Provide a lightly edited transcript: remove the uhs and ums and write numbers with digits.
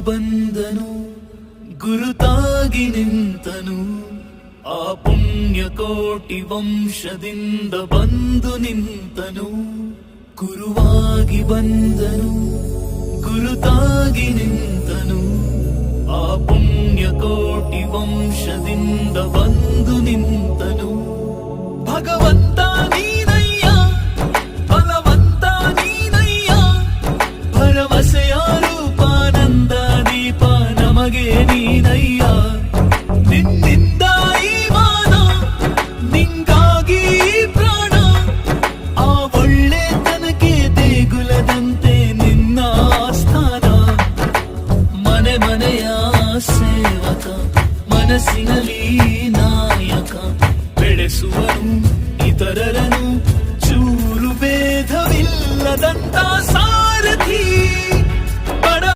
ಬಂದನು ಗುರುತಾಗಿ ನಿಂತನು ಆ ಪುಣ್ಯಕೋಟಿ ವಂಶದಿಂದ ಬಂದು ನಿಂತನು ಗುರುವಾಗಿ ಬಂದನು ಗುರುತಾಗಿ ನಿಂತನು ಆ ಪುಣ್ಯಕೋಟಿ ವಂಶದಿಂದ ಬಂದು ನಿಂತನು ಭಗವಂತ ನೀನಯ್ಯ ಬಲವಂತ ನೀನಯ್ಯ ಭರವಸೆಯ ರೂಪಾನಂದ ದೀಪ ನಮಗೆ ನೀನಯ್ಯ ನಿನ್ನಿಂದ ಈ ಮಾನ ನಿಂಗಾಗಿ ಪ್ರಾಣ ಆ ಒಳ್ಳೆತನಕ್ಕೆ ದೇಗುಲದಂತೆ ನಿನ್ನ ಸ್ಥಾನ ಮನೆ ಮನೆಯ ಸೇವಕ ಮನಸ್ಸಿನಲ್ಲಿ ನಾಯಕ ಬೆಳೆಸುವನು ಇತರರನು ಚೂರು ಭೇದವಿಲ್ಲದಂತ ಸಾರಥಿ